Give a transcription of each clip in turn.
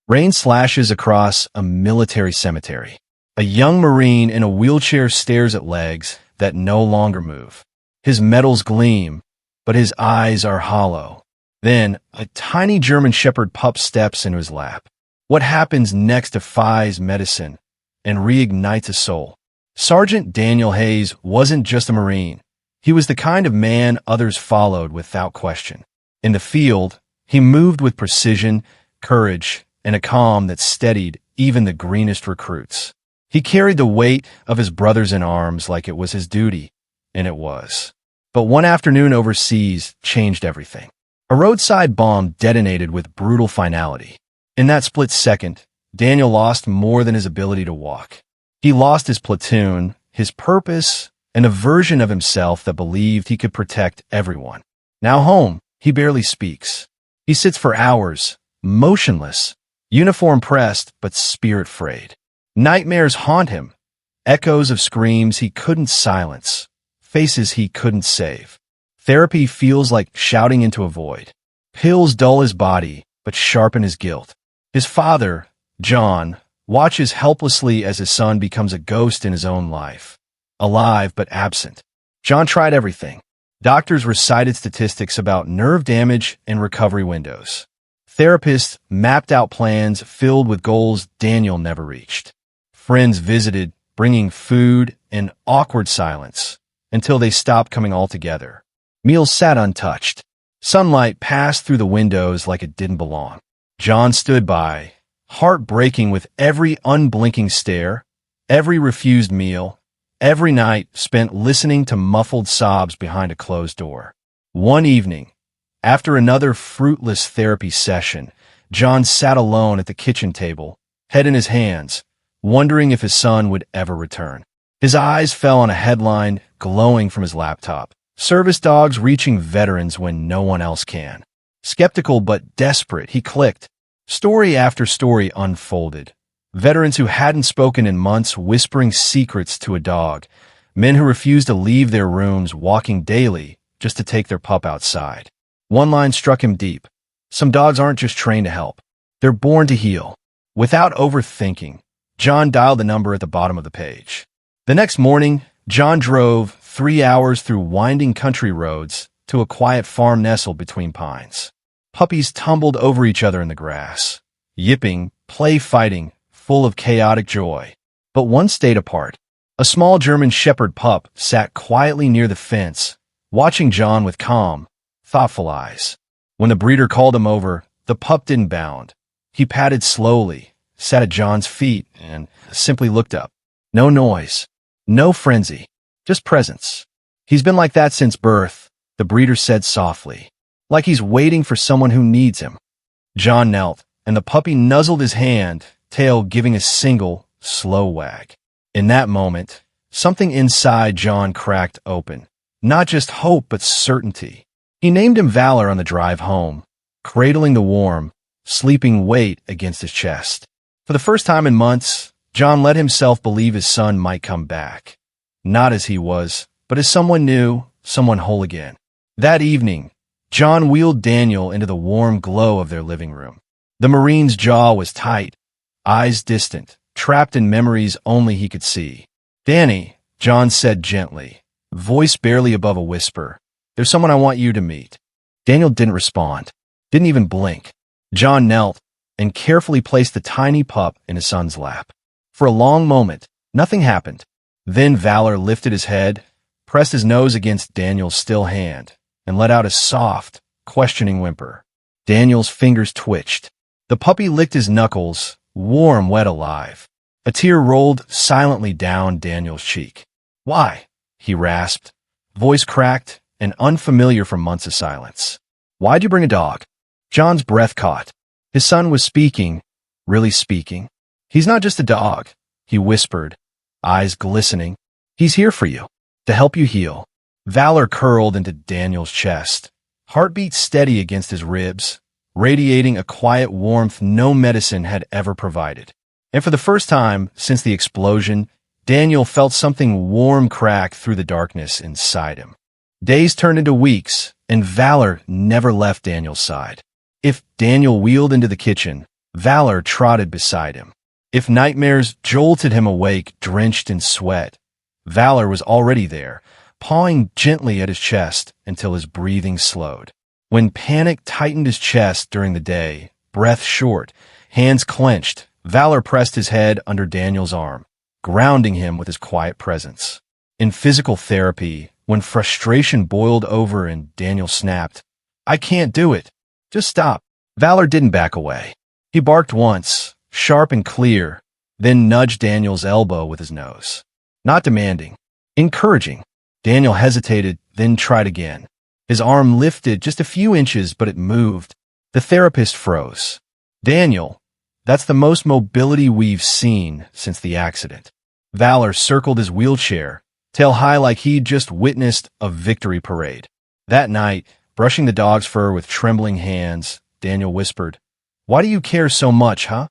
Rain slashes across a military cemetery. A young Marine in a wheelchair stares at legs that no longer move. His medals gleam, but his eyes are hollow. Then, a tiny German Shepherd pup steps into his lap. What happens next defies medicine and reignites a soul. Sergeant Daniel Hayes wasn't just a Marine. He was the kind of man others followed without question. In the field, he moved with precision, courage, and a calm that steadied even the greenest recruits. He carried the weight of his brothers in arms like it was his duty, and it was. But one afternoon overseas changed everything. A roadside bomb detonated with brutal finality. In that split second, Daniel lost more than his ability to walk. He lost his platoon, his purpose, and a version of himself that believed he could protect everyone. Now home, he barely speaks. He sits for hours, motionless, uniform pressed but spirit frayed. Nightmares haunt him, echoes of screams he couldn't silence, faces he couldn't save. Therapy feels like shouting into a void. Pills dull his body but sharpen his guilt. His father, John, watches helplessly as his son becomes a ghost in his own life. Alive but absent. John tried everything. Doctors recited statistics about nerve damage and recovery windows. Therapists mapped out plans filled with goals Daniel never reached. Friends visited, bringing food and awkward silence, until they stopped coming altogether. Meals sat untouched. Sunlight passed through the windows like it didn't belong. John stood by, heartbreaking with every unblinking stare, every refused meal, every night spent listening to muffled sobs behind a closed door. One evening, after another fruitless therapy session, John sat alone at the kitchen table, head in his hands, wondering if his son would ever return. His eyes fell on a headline glowing from his laptop. Service dogs reaching veterans when no one else can. Skeptical but desperate, he clicked. Story after story unfolded. Veterans who hadn't spoken in months whispering secrets to a dog. Men who refused to leave their rooms walking daily just to take their pup outside. One line struck him deep. Some dogs aren't just trained to help. They're born to heal. Without overthinking, John dialed the number at the bottom of the page. The next morning, John drove 3 hours through winding country roads to a quiet farm nestled between pines. Puppies tumbled over each other in the grass, yipping, play fighting, full of chaotic joy. But one stayed apart. A small German Shepherd pup sat quietly near the fence, watching John with calm, thoughtful eyes. When the breeder called him over, the pup didn't bound. He patted slowly, sat at John's feet, and simply looked up. No noise, no frenzy, just presence. He's been like that since birth, the breeder said softly, like he's waiting for someone who needs him. John knelt, and the puppy nuzzled his hand, tail giving a single, slow wag. In that moment, something inside John cracked open. Not just hope, but certainty. He named him Valor on the drive home, cradling the warm, sleeping weight against his chest. For the first time in months, John let himself believe his son might come back. Not as he was, but as someone new, someone whole again. That evening, John wheeled Daniel into the warm glow of their living room. The Marine's jaw was tight, eyes distant, trapped in memories only he could see. "Danny," John said gently, voice barely above a whisper, "there's someone I want you to meet." Daniel didn't respond, didn't even blink. John knelt and carefully placed the tiny pup in his son's lap. For a long moment, nothing happened. Then Valor lifted his head, pressed his nose against Daniel's still hand, and let out a soft, questioning whimper. Daniel's fingers twitched. The puppy licked his knuckles, warm, wet, alive. A tear rolled silently down Daniel's cheek. "Why?" he rasped, voice cracked and unfamiliar from months of silence. "Why'd you bring a dog?" John's breath caught. His son was speaking, really speaking. "He's not just a dog," he whispered, eyes glistening. "He's here for you, to help you heal." Valor curled into Daniel's chest, heartbeat steady against his ribs, radiating a quiet warmth no medicine had ever provided. And for the first time since the explosion, Daniel felt something warm crack through the darkness inside him. Days turned into weeks, and Valor never left Daniel's side. If Daniel wheeled into the kitchen, Valor trotted beside him. If nightmares jolted him awake, drenched in sweat, Valor was already there, pawing gently at his chest until his breathing slowed. When panic tightened his chest during the day, breath short, hands clenched, Valor pressed his head under Daniel's arm, grounding him with his quiet presence. In physical therapy, when frustration boiled over and Daniel snapped, "I can't do it. Just stop." Valor didn't back away. He barked once, sharp and clear, then nudged Daniel's elbow with his nose. Not demanding, encouraging. Daniel hesitated, then tried again. His arm lifted just a few inches, but it moved. The therapist froze. "Daniel, that's the most mobility we've seen since the accident." Valor circled his wheelchair, tail high like he'd just witnessed a victory parade. That night, brushing the dog's fur with trembling hands, Daniel whispered, "Why do you care so much, huh?"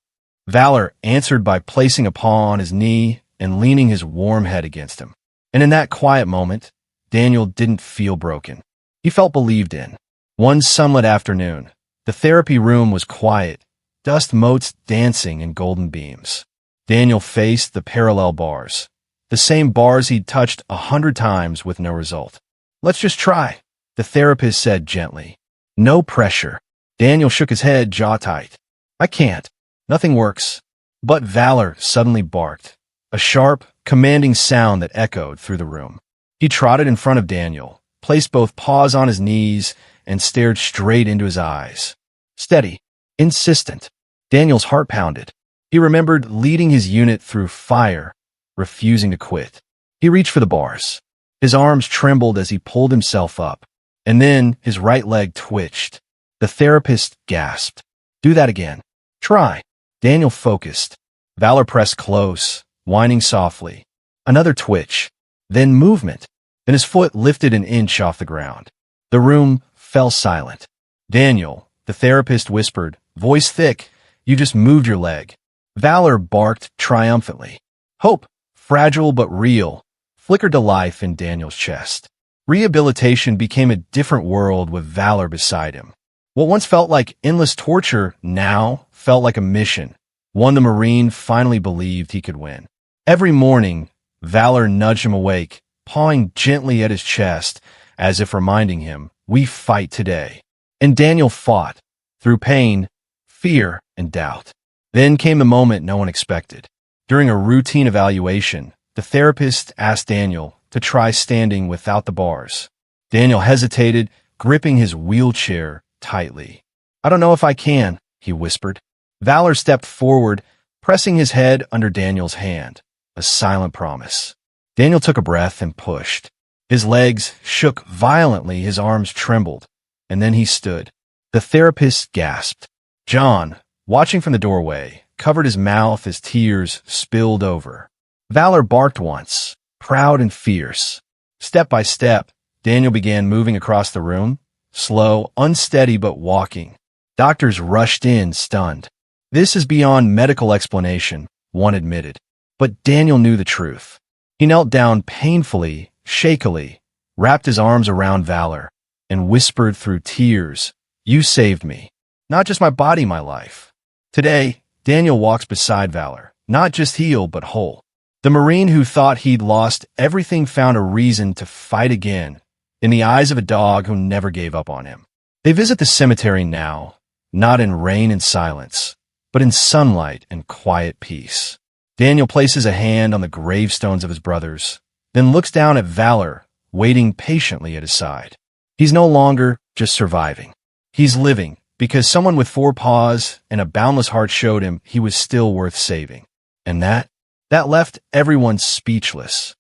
Valor answered by placing a paw on his knee and leaning his warm head against him. And in that quiet moment, Daniel didn't feel broken. He felt believed in. One sunlit afternoon, the therapy room was quiet, dust motes dancing in golden beams. Daniel faced the parallel bars, the same bars he'd touched 100 times with no result. "Let's just try," the therapist said gently. No pressure. Daniel shook his head, jaw tight. "I can't. Nothing works." But Valor suddenly barked, a sharp, commanding sound that echoed through the room. He trotted in front of Daniel, placed both paws on his knees, and stared straight into his eyes. Steady, insistent. Daniel's heart pounded. He remembered leading his unit through fire, refusing to quit. He reached for the bars. His arms trembled as he pulled himself up, and then his right leg twitched. The therapist gasped. "Do that again. Try." Daniel focused. Valor pressed close, whining softly. Another twitch, then movement. Then his foot lifted an inch off the ground. The room fell silent. "Daniel," the therapist whispered, voice thick, "you just moved your leg." Valor barked triumphantly. Hope, fragile but real, flickered to life in Daniel's chest. Rehabilitation became a different world with Valor beside him. What once felt like endless torture now felt like a mission, one the Marine finally believed he could win. Every morning, Valor nudged him awake, pawing gently at his chest, as if reminding him, "We fight today." And Daniel fought, through pain, fear, and doubt. Then came the moment no one expected. During a routine evaluation, the therapist asked Daniel to try standing without the bars. Daniel hesitated, gripping his wheelchair tightly. "I don't know if I can," he whispered. Valor stepped forward, pressing his head under Daniel's hand, a silent promise. Daniel took a breath and pushed. His legs shook violently, his arms trembled, and then he stood. The therapist gasped. John, watching from the doorway, covered his mouth as tears spilled over. Valor barked once, proud and fierce. Step by step, Daniel began moving across the room, slow, unsteady but walking. Doctors rushed in, stunned. "This is beyond medical explanation," one admitted. But Daniel knew the truth. He knelt down painfully, shakily, wrapped his arms around Valor, and whispered through tears, "You saved me. Not just my body, my life." Today, Daniel walks beside Valor, not just healed, but whole. The Marine who thought he'd lost everything found a reason to fight again, in the eyes of a dog who never gave up on him. They visit the cemetery now, not in rain and silence, but in sunlight and quiet peace. Daniel places a hand on the gravestones of his brothers, then looks down at Valor, waiting patiently at his side. He's no longer just surviving. He's living, because someone with 4 paws and a boundless heart showed him he was still worth saving. And that left everyone speechless.